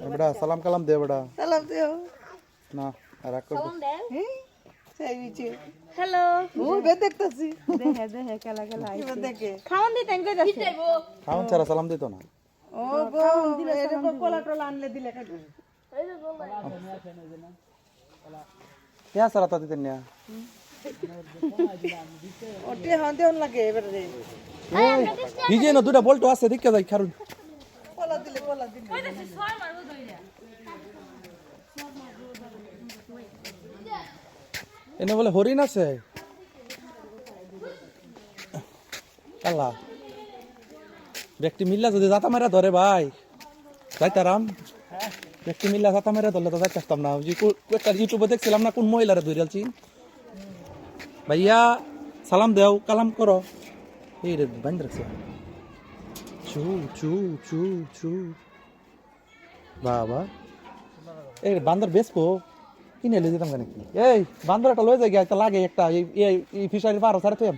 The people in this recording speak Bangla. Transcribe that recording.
বেটা সালাম কালাম দে বেটা সালাম দিও না রাখ কর হ্যালো ও বে দেখতাছি দেখে কেলা কেলা কি দেখে খাওন দি তেন কই যাচ্ছে খাওন ছাড়া সালাম দিত না ও গো এরকম কলা টলা আনলে দিলে কাটবে কে সারা তা দিতেন না ওটি হাতে অন লাগে এবারে হিজে না দুটা বল্ট আছে দেখে যাই খারুন কলা দিলে এনে বলে হরিণ আছে আল্লাহ ব্যক্তি মিল্লা যদি জাতা মেরা ধরে ভাই যাইতারাম ব্যক্তি মিল্লা জাতা মেরা ধরলে তো যাইতাম না একটা ইউটিউবে দেখছিলাম না কোন মহিলারা ধরে আলছি ভাইয়া সালাম দেও কালাম করো এই রে বান্ধ রাখছে চু চু চু চু বাবা এই বান্দর বেসবো কিনে এলে যেতাম কেন এই বান্দর একটা লয়ে যায় লাগে একটা এই ফিশারি পারো সারে তুই